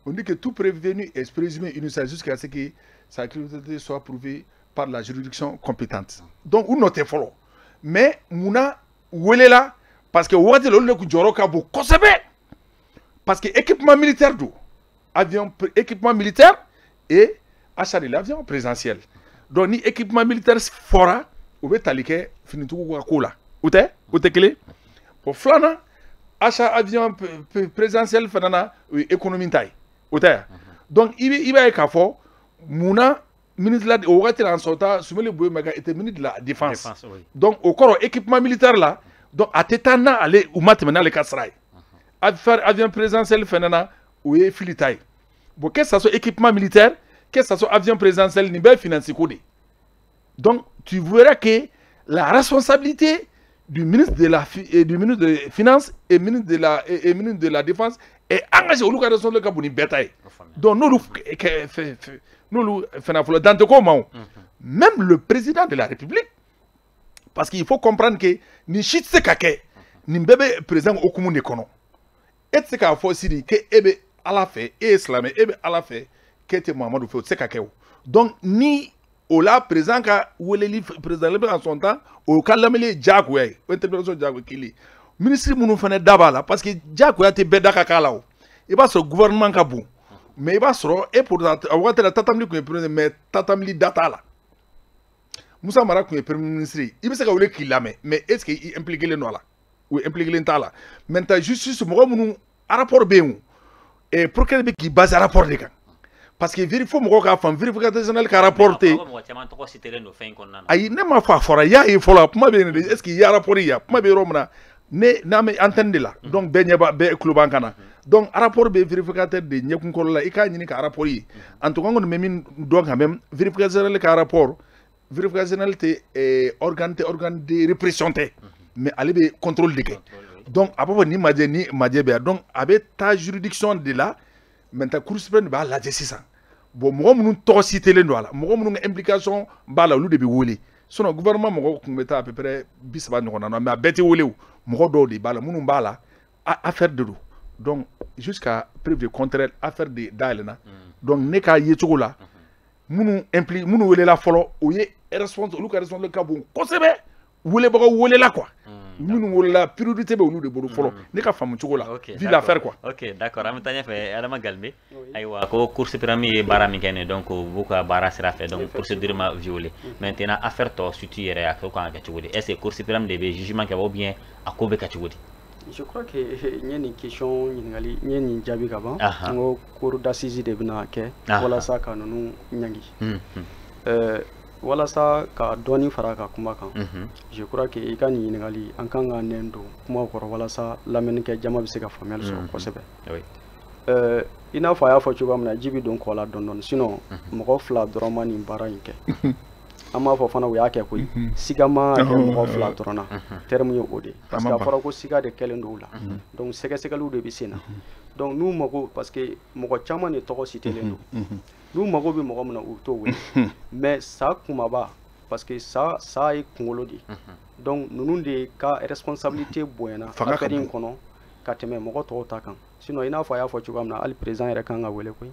On dit que tout prévenu est présumé innocent jusqu'à ce que sa culpabilité soit prouvée par la juridiction compétente. Donc, on note follow. Mais, mouna, où est là? Parce que, on dit que Joro Kabo, parce que équipement militaire, avion, équipement militaire et achat de l'avion présidentiel. Donc, ni équipement militaire fora, ou bien talike, finitou ou là. Où t'es clé? Pour flana, achat avion présidentiel, fanana, économie taille. Donc, il va y avoir Mouna, ministre de la Défense, Soumele Bouemaga était ministre de la Défense. Oui. Donc, au corps équipement militaire là, donc à Tétana, aller ou maintenant les Kasraï. À faire avion présidentiel, Fenana, ou Filitaï. Bon, qu'est-ce que ça soit équipement militaire, qu'est-ce que ça soit avion présidentiel, niveau financier codé. Donc, tu verras que la responsabilité du ministre de la Finances et ministre de la Défense est engagé au cas de son cas pour une bataille. Donc nous même le président de la République, parce qu'il faut comprendre que ni shit se kake ni bébé président au commun de kono. Et c'est qu'à faut aussi que ebe ala fait et islam ebe ala fait que te Mamadou fait se kake. Donc ni Ola président ka weleli président le en son temps au kalamele Diakoué interpellation Diakoué kili ministre munu fane dabala parce que Diakoué te bedaka kala o il va sur gouvernement ka bon mais il va sur et pour avoir la tatamli ko premier mais tatamli data là Moussa Mara ko premier ministre il be se ka wele kilame mais est-ce que il impliqué le nola ou impliqué l'entala maintenant justice mo munu rapport be et pour que be qui base rapport de kan parce que vérifie mo ka fam vérificateur général ka rapporté ay ne ma fa fora ya e fola kuma be ne est-ce qu'il y a rapport ya kuma be romna ne na me antenne là donc be nyeba be club kana donc rapport be vérificateur de nyekun ko la ika nyini ka rapport yi en tout cas on même donc quand même vérificateur général ka rapport vérificateur général te organe de répression te mais aller be contrôle de donc après ni madje be donc avec ta juridiction de là maintenant cour suprême ba la justice bon mo mënu to cité len wala mo mënu implication bala lu de bi woli sinon gouvernement mo ko meta à peu près bisaba ñoko na mais bété wolé mo do di bala mënu bala affaire de do donc jusqu'à preuve de contraire affaire de dalena donc ne ka yetoko la mënu implique mënu wolé la folo o ye responsable lu ka responsable ka bon ko sebe wolé ba ko wolé la quoi mënu wolé la priorité be lu de bodo folo ne ka famu ñoko la vi l'affaire quoi. OK d'accord am tanya fe Adama Galme aywa ko cour suprême barami kene donc buka bara sera fait donc procédure ma violé maintenant affaire to sutu yere ak ko anga ci wodi est-ce que cour suprême de jugement ka bien akobe ka ci wodi je crois que il y a une question ngali ñen jabi ka ban ngo cour d'assises de bina ke wala sa kanunu ñangi walasa ka dɔɔni fara ka kuma kan je crois que i ka nin ɲininkali an kan ka nɛn don kuma kɔrɔ walasa lamɛnnikɛ jama bɛ se ka faamuyali sɔrɔ kosɛbɛ i n'a fɔ a y'a fɔ cogoya min na ji bɛ don kɔ la dɔɔni dɔɔni sinon mɔgɔ fila dɔrɔn ma nin baara in kɛ an b'a fɔ fana u y'a kɛ koyi siga ma kɛ mɔgɔ fila dɔrɔn na terme ye o de parce que a fɔra ko siga de kɛlen don u la donc sɛgɛsɛgɛliw de bɛ sen na donc n'u mago parce que mɔgɔ caman de tɔgɔ citelen don n'u mago bɛ mɔgɔ min na u t'o wele mais sa kumaba parce que sa ye kunkolo de donc ninnu de ka responsabilité bonyana affaire in kɔnɔ ka tɛmɛ mɔgɔ tɔw ta kan sinon i n'a fɔ a y'a fɔ cogoya min na hali président yɛrɛ kan ka wele koyi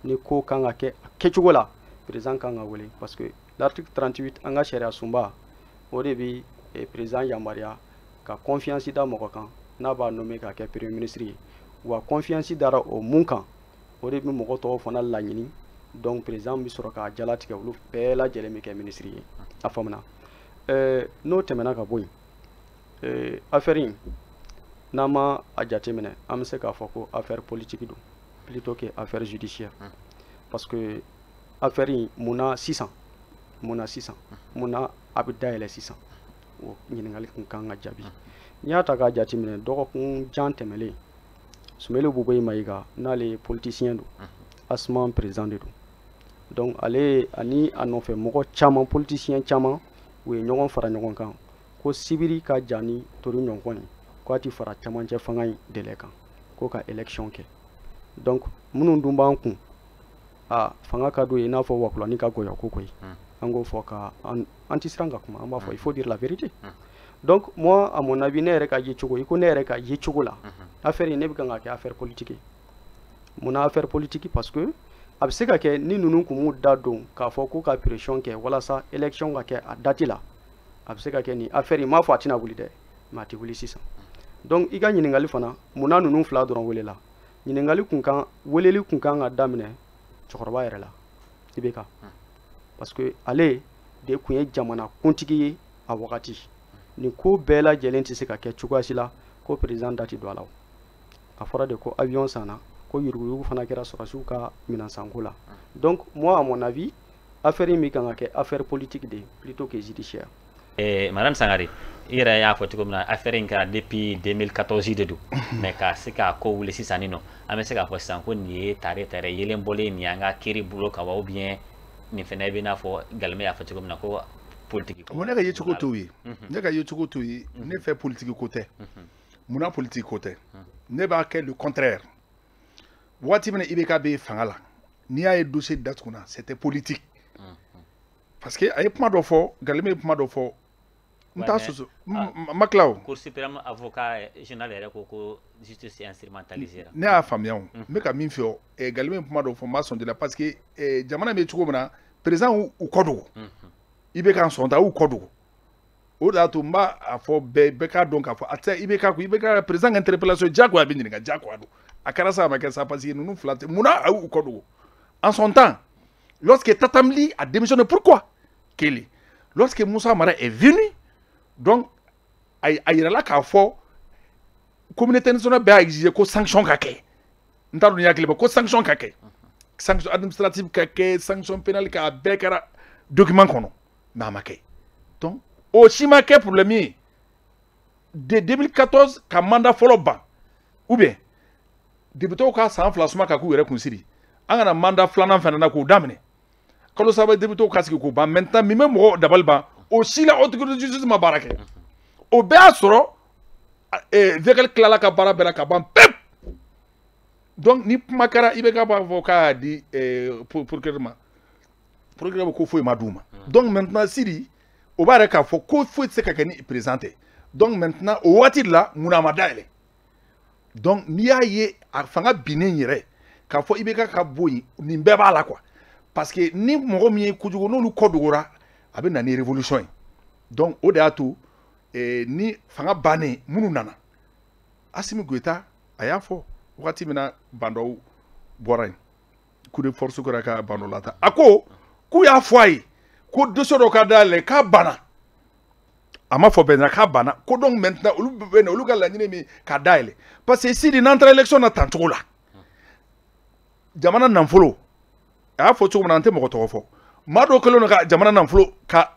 ni ko kan ka kɛ a kɛcogo la président kan ka wele parce que l'article 38 an ka sariya sunba o de bɛ président yamaruya ka confiance da mɔgɔ kan n'a b'a nommé ka kɛ premier ministre ye wa confiance dara o mun kan o de bɛ mɔgɔ tɔw fana laɲini donc président bɛ sɔrɔ k'a jalatigɛ olu bɛɛ lajɛlen bɛ kɛ ministre ye a faamuna n'o tɛmɛna ka bɔ yen affaire in n'an ma a jateminɛ an bɛ se k'a fɔ ko affaire politique don plutôt que affaire judiciaire parce que affaire in munna sisan munna a bɛ dayɛlɛ sisan o ɲininkali kun kan ka jaabi n'i y'a ta k'a jateminɛ dɔgɔkun jan tɛmɛlen Sumele Buboyi Mayiga n'ale ye politicien don Asuman président de don donc ale ani a nɔfɛ mɔgɔ caman politicien caman u ye ɲɔgɔn fara ɲɔgɔn kan ko sibiri ka jan ni tori ɲɔgɔn ye ko a ti fara camancɛ fanga in délai kan ko ka élection kɛ donc minnu dun b'an kun fanga ka d'u ye i n'a fɔ wakulani ka goya ko koyi an k'o fɔ ka an ti siran ka kuma an b'a fɔ il faut dire la vérité donc moi à mon avis ne yɛrɛ ka ye cogo i ko ne yɛrɛ ka ye cogo la affaire in ne bɛ kan ka kɛ affaire politique munna affaire politique parce que a bɛ se ka kɛ ni ninnu kun m'u da don k'a fɔ ko ka pression kɛ walasa élection ka kɛ a date la a bɛ se ka kɛ nin affaire in m'a fɔ a tɛna wuli dɛ mais a tɛ wuli sisan donc i ka ɲininkali fana munna ninnu fila dɔrɔn welela ɲininkali weleli kun kan ka daminɛ cɛkɔrɔba yɛrɛ la IBK parce que ale de kun ye jamana kuntigi ye a wagati nin ko bɛɛ lajɛlen tɛ se ka kɛ cogoya si la ko président dati don a la a fɔra de ko avion sanna ko yuruguyurugu fana kɛra sɔrɔsiw ka minansanko la donc moi à mon avis affaire in bɛ kan ka kɛ affaire politique de plutôt que judiciaire Madame Sangare i yɛrɛ y'a fɔ cogo min na affaire in kɛra depuis 2014 de don mais ka se ka ko wuli sisan nin nɔ an bɛ se k'a fɔ sisan ko nin ye tare yelen bɔlen nin y'an ka kiiri bolo ka wa ou bien nin fɛnɛ bɛ n'a fɔ Galime y'a fɔ cogo min na ko politique ko ne ka ye cogo t'o ye ne ka ye cogo t'o ye ne fɛ politique ko tɛ munna politique ko tɛ ne b'a kɛ le contraire waati min IBK bɛ fanga la n'i y'a ye dossier datuguna c'était politique parce que a ye kuma dɔ fɔ Galime ye kuma dɔ fɔ n t'a soso ma tila o Cour suprême avocat général yɛrɛ ko justice instrumentalisée ne y'a faamuya o n bɛ ka min fɔ Galime ye kuma dɔ fɔ n b'a sɔn de la parce que jamana bɛ cogo min na président y'u kɔ dogo IBK sɔn ta y'u kɔ dogo o de y'a to n b'a fɔ bɛɛ k'a dɔn k'a fɔ a tɛ IBK ko IBK président ka interpellation diyagoya a bɛ ɲininka diyagoya don a kɛra sa a ma kɛ sa parce que ninnu fila tɛ munna a y'u kɔ dogo en son temps lorsque Tatamli a démissionné pourquoi Kele lorsque Moussa Mara est venu donc a yirala k'a fɔ communauté internationale bɛɛ a exigé ko sanction ka kɛ n t'a dɔn n'i hakili bɛ ko sanction ka kɛ sanction administrative ka kɛ sanction pénale ka a bɛɛ kɛra document kɔnɔ mais a ma kɛ donc o si ma kɛ problème ye de 2014 ka mandat fɔlɔ ban ou bien députés ka san fila suma ka k'u yɛrɛ kun siri an kana mandat filanan fana na k'o daminɛ kalo saba députés ka sigi k'o ban maintenant min bɛ mɔgɔ dabali ban o si la haute cour de justice ma baara kɛ o bɛɛ y'a sɔrɔ VGL tilala ka baara bɛɛ la ka ban pep donc ni kuma kɛra IBK b'a fɔ k'a di procureur ma procureur bɛ ko foyi ma d'u ma donc maintenant Siri o b'a yɛrɛ k'a fɔ ko foyi tɛ se ka kɛ ni président tɛ donc maintenant o waati de la mun na a ma dayɛlɛ donc n'i y'a ye a fanga binnen yɛrɛ k'a fɔ IBK ka bɔ yen nin bɛɛ b'a la quoi parce que ni mɔgɔ min ye kojugu n'olu kɔ dogora a bɛ na ni révolution ye donc o de y'a to ni fanga bannen minnu nana Assimi Goïta a y'a fɔ wagati min na bandɔw bɔra yen coup de force kɛra ka bandɔ lata a ko k'u y'a fɔ a ye ko dossier dɔ ka dayɛlɛ k'a banna a ma fɔ bɛɛ ɲɛna k'a banna ko donc maintenant olu bɛ na olu ka laɲini min k'a dayɛlɛ parce que Sidi n'an taara élection na tancogo la jamana nafolo a y'a fɔ cogo min na an tɛ mɔgɔ tɔgɔ fɔ maa dɔw kɛlen don ka jamana nafolo ka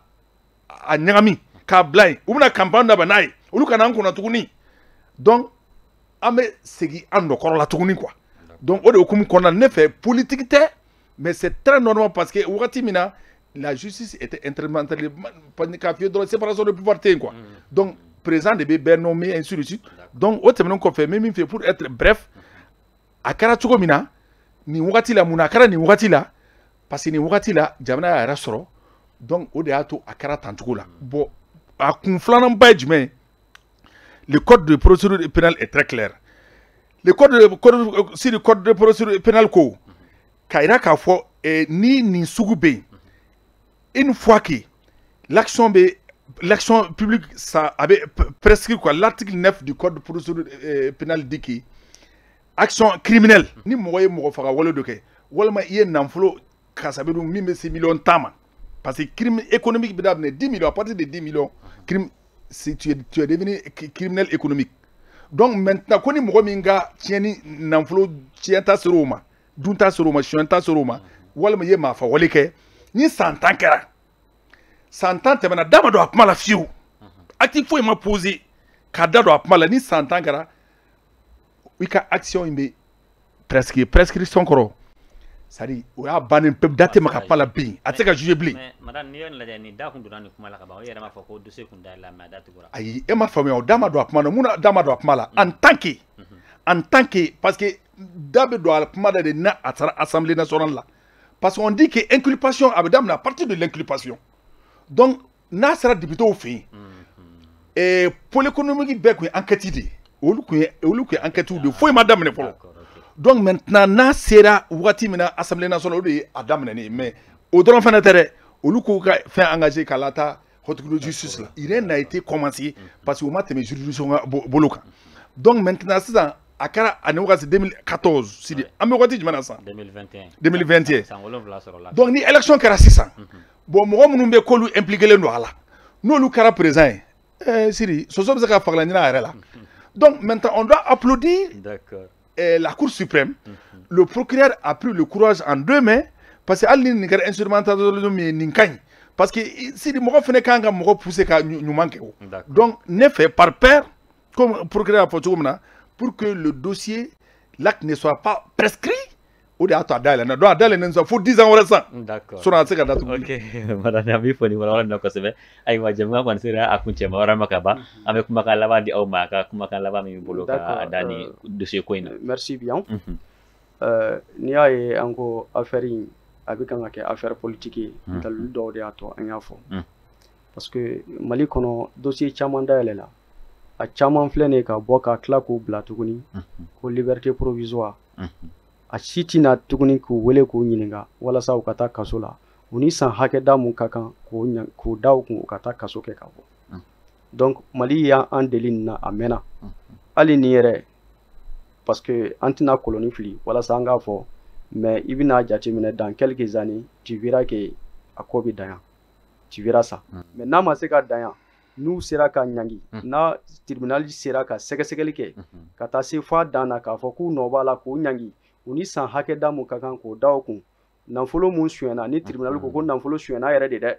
a ɲagami k'a bila yen u bɛna campagne daba n'a ye olu kana an kunna tuguni donc an bɛ segin an nɔkɔrɔ la tuguni quoi donc o de hukumu kɔnɔna ne fɛ politique tɛ mais c'est très normal parce que wagati min na la justice était instrumentalisée k'a f'i ye dɔrɔn séparation de pouvoir tɛ yen quoi donc président de bɛ bɛɛ nommer ainsi de suite donc o tɛmɛnen kɔfɛ n bɛ min fɛ pour être bref a kɛra cogo min na nin wagati la mun na a kɛra nin wagati la parce que nin wagati la jamana y'a yɛrɛ sɔrɔ donc o de y'a to a kɛra tan cogo la bon a kun filananba ye jumɛn ye le code de procédure pénale est très clair le code de procédure pénale ko k'a yira k'a fɔ ni nin sugu bɛ yen une fois que l'action publique ça avait prescrit quoi l'article 9 du code de procédure pénale dit que action criminelle ni mɔgɔ ye mɔgɔ faga wale dɔ kɛ walima i ye nafolo kasabe dun min bɛ se miliyɔn tan ma parce que crime économique bɛ daminɛ 10 millions à partir de 10 millions crime si tu es devenu criminel économique donc maintenant ko ni mɔgɔ min ka tiɲɛni nafolo tiɲɛ ta sera o ma dun ta sera o ma suɲɛ ta sera o ma walima i ye maa fawale kɛ ni san 10 kɛra san 10 tɛmɛna da ma don a kuma la fiyewu acte foyi ma posé k'a da don a kuma la ni san 10 kɛra i ka action in bɛ prescription kɔrɔ c'est-à-dire o y'a bannen pewu date ma ka kuma la bin a tɛ se ka juger bilen. mais madame ni yɔrɔ lajɛ ni da kun donna nin kuma la ka ban o yɛrɛ m'a fɔ ko dossier kun dayɛlɛla mais a da tugura. ayi e ma faamuya o da ma don a kuma na mun na da ma don a kuma la en tant que parce que da bɛ don a kuma la de n'a a taara assemblée nationale la parce qu'on dit que inculpation a bɛ daminɛ à partir de l'inculpation donc n'a sera député fɛ yen pôle économique bɛɛ kun ye enquête de ye olu kun ye enquête de foyi ma daminɛ fɔlɔ. donc maintenant n'a sera wagati min na assemblée nationale o de ye a daminɛnen mais o dɔrɔn fana tɛ dɛ olu k'u ka fɛn engagé k'a la taa haute cour de justice la il n'a été commencé parce que o ma tɛmɛ juridiction ka bolo kan donc maintenant sisan a kɛra ani wagati 2014 sidi an bɛ wagati jumɛn na sisan 2021 san 7 sɔrɔ la donc ni élection kɛra sisan bon mɔgɔ minnu bɛ k'olu impliqué don a la n'olu kɛra président ye sidi soso bɛ se ka fagala ɲin'a yɛrɛ la donc maintenant on doit applaudir la Cour suprême, le procureur a pris le courage en deux mains parce que hali ni kɛra instrumentalisation min ye nin ka ɲi parce que si mɔgɔ fana kan ka mɔgɔ pousser ka ɲuman kɛ o donc ne fɛ par peur comme procureur a fɔ cogo min na pour que le dossier l'acte ne soit pas prescrit o de y'a to a dayɛlɛnna donc a dayɛlɛnnen sa fo 10 ans wɛrɛ san sinon a tɛ se ka datugu. ok madame an b'i fo nin wala na kosɛbɛ ayiwa jɛmukan kɔni sera a kuncɛ ma wɛrɛ ma ka ban an bɛ kumakan laban di aw ma a ka kumakan laban min b'i bolo ka da ni dossier ko in na. merci bien n'i y'a ye an ko affaire in a bɛ kan ka kɛ affaire politique ye dalili dɔw de y'a to an y'a fɔ parce que Mali kɔnɔ dossier caman dayɛlɛla a caman filɛ nin ye ka bɔ ka tila k'u bila tuguni ko liberté provisoire a si tɛna tuguni k'u wele k'u ɲininka walasa u ka taa kaso la u ni san hakɛ da mun ka kan k'u da u kun u ka taa kaso kɛ ka bɔ donc Mali y'an deli nin na a mɛnna hali nin yɛrɛ parce que an tɛna koloni fili walasa an k'a fɔ mais i bɛna jateminɛ dans quelques années tu verras que a ko bɛ dan yan tu verras ça mais n'a ma se ka dan yan n'u sera ka ɲangi n'a tribunal sera ka sɛgɛsɛgɛli kɛ ka taa se f'a dan na k'a fɔ k'u nɔ b'a la k'u ɲangi u ni san hakɛ da mun ka kan k'o da o kun nafolo mun suyɛnna ni tribunal ko nafolo suyɛnna yɛrɛ de dɛ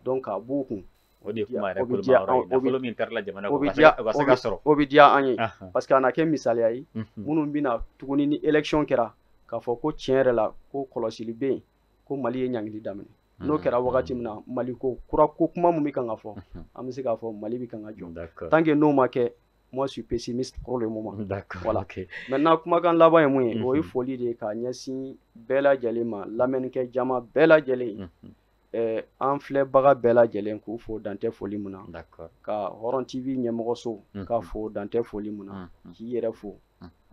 donc k'a b'u kun o de kuma yɛrɛ koloma yɔrɔ ye nafolo min kɛrila jamana ko ka se ka sɔrɔ o bɛ diya an ye parce que a na kɛ misaliya ye minnu bɛna tuguni ni élection kɛra k'a fɔ ko tiɲɛ yɛrɛ la ko kɔlɔsili bɛ yen ko Mali ye ɲangili daminɛ n'o kɛra wagati min na Mali ko kura ko kuma mun bɛ kan ka fɔ an bɛ se k'a fɔ Mali bɛ kan ka jɔ tant que n'o ma kɛ moi je suis pessimiste pour le moment. Voilà. Maintenant kumakan laban ye mun ye o ye foli de ye k'a ɲɛsin bɛɛ lajɛlen ma lamɛnnikɛ jama bɛɛ lajɛlen an filɛbaga bɛɛ lajɛlen k'u fo dan tɛ foli mun na ka Hɔrɔn TV ɲɛmɔgɔso k'a fo dan tɛ foli mun na k'i yɛrɛ fo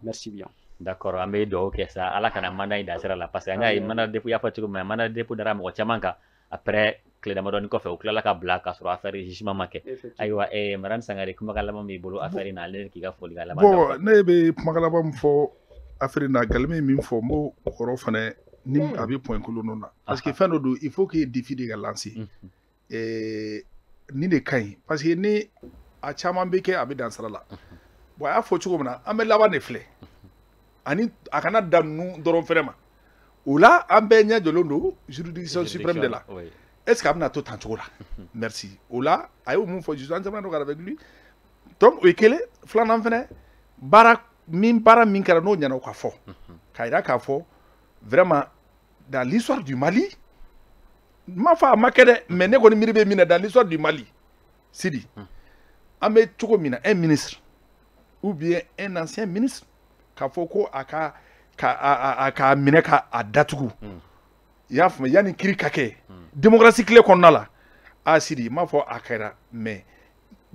merci bien. d'accord an bɛ dugawu kɛ sa ala kana manda in da sira la parce que an y'a ye mana depuis y'a fɔ cogo min na mana depuis dara mɔgɔ caman kan après tile damadɔni kɔfɛ u tilala ka bila k'a sɔrɔ affaire jugement ma kɛ ayiwa madame Sangare kumakan laban b'i bolo affaire in na ale k'i ka foli ka laban. bon ne bɛ kumakan laban min fɔ affaire in na galimi min fɔ n b'o kɔrɔ fana ni a bɛ point kolon na parce que fɛn dɔ don il faut que défi de ka lancer ni de ka ɲi parce que ni a caman bɛ kɛ a bɛ dan sira la bon a y'a fɔ cogo min na an bɛ laban de filɛ ani a kana dan ninnu dɔrɔn fɛnɛ ma o la an bɛɛ ɲɛ jɔlen don juridiction suprême de la est ce que a bɛna to tan cogo la merci o la a y'o mun fɔ juge an caman dɔ avec lui donc o ye kelen filanan fɛnɛ baara min kɛra n'o ɲɛna o ka fɔ k'a yira k'a fɔ vraiment dans l'histoire du Mali ma fɔ a ma kɛ dɛ mais ne kɔni miiri bɛ min na dans l'histoire du Mali Sidi an bɛ cogo min na un ministre ou bien un ancien ministre k'a fɔ ko a ka minɛ ka a datugu i y'a faamu yanni kiiri ka kɛ démocratie tile kɔnɔna la a Sidi m'a fɔ a kɛra mais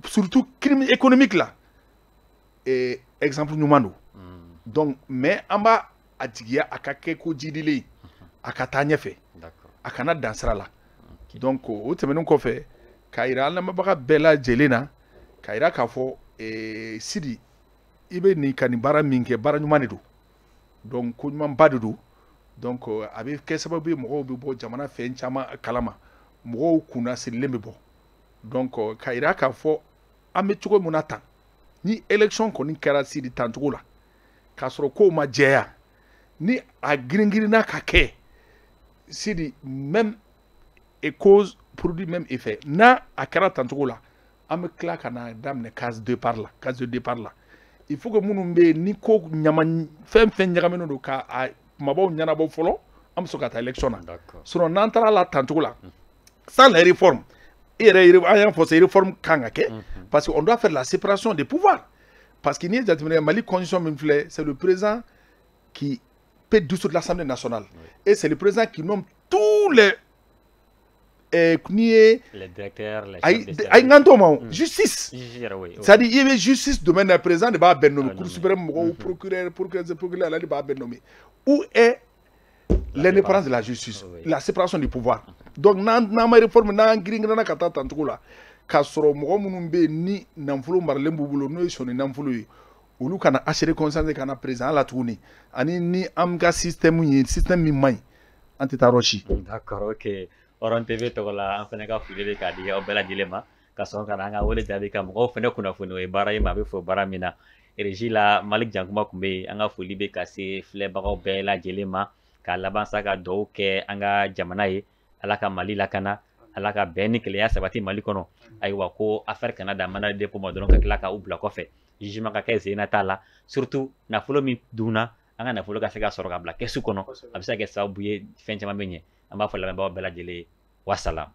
surtout crime économique la exemple ɲuman don donc mais an b'a a jigiya a ka kɛ ko jidilen a ka taa ɲɛfɛ a kana dan sira la donc o tɛmɛnen kɔfɛ k'a yira an lamɛnbaga bɛɛ lajɛlen na k'a yira k'a fɔ Sidi i bɛ nin ka nin baara min kɛ baara ɲuman de don donc ko ɲumanba de don donc a bɛ kɛ sababu ye mɔgɔw bɛ bɔ jamana fɛn caman kalama mɔgɔw kunna sirilen bɛ bɔ donc k'a yira k'a fɔ an bɛ cogo min na tan ni élection kɔni kɛra Sidi tancogo la k'a sɔrɔ kow ma jɛya ni a giringirinna ka kɛ Sidi même cause produit même effet n'a a kɛra tancogo la an bɛ tila ka na daminɛ case de départ la il faut que minnu bɛ yen ni ko ɲama fɛn fɛn ɲagaminen don ka a kumabaw ɲɛnabɔ fɔlɔ an bɛ sɔn ka taa élection na sinon n'an taara la tancogo la sans la réforme an y'a fɔ c'est réforme kan ka kɛ parce que on doit faire la séparation des pouvoirs parce que n'i ye jateminɛ Mali constitution min filɛ c'est le président qui peut dissoudre l'Assemblée nationale et c'est le président qui nomme tous les les directeurs, les justice. C'est-à-dire, il y avait justice domaine du président de b'a ben nommé, cour suprême, procureur, procureur, de b'a ben nommé. Où est l'indépendance de la justice, la séparation du pouvoir? Donc, n'a ma réforme, n'a gring n'a kata tantou la, kasoro mɔgɔ minnu bɛ ni nafolo maralen b'u bolo n'o ye sɔni nafolo ye, olu kana acheter conscience kana président la tuguni, ani ni am ka système ye système min man ɲi, an tɛ taa yɔrɔ si. D'accord, ok. Oron TV tɔgɔ la an fɛnɛ ka foli de ka di aw bɛɛ lajɛlen ma ka sɔn ka na an ka wele jaabi ka mɔgɔw fɛnɛ kunnafoni o ye baara ye ma a bɛ fɔ baara min na régie la Malik Jankuma tun bɛ yen an ka foli bɛ ka se filɛbagaw bɛɛ lajɛlen ma ka laban sa ka dugawu kɛ an ka jamana ye Ala ka Mali lakana Ala ka bɛn ni kelenya sabati Mali kɔnɔ ayiwa ko affaire kana dan mana dépôt ma dɔrɔn ka tila ka u bila kɔfɛ jugement ka kɛ sen na t'a la surtout nafolo min dunna an ka nafolo ka se ka sɔrɔ ka bila kɛsu kɔnɔ a bɛ se ka kɛ sababu ye fɛn caman bɛ ɲɛ an b'a fɔ lamɛnbagaw bɛɛ lajɛlen ye wassalam.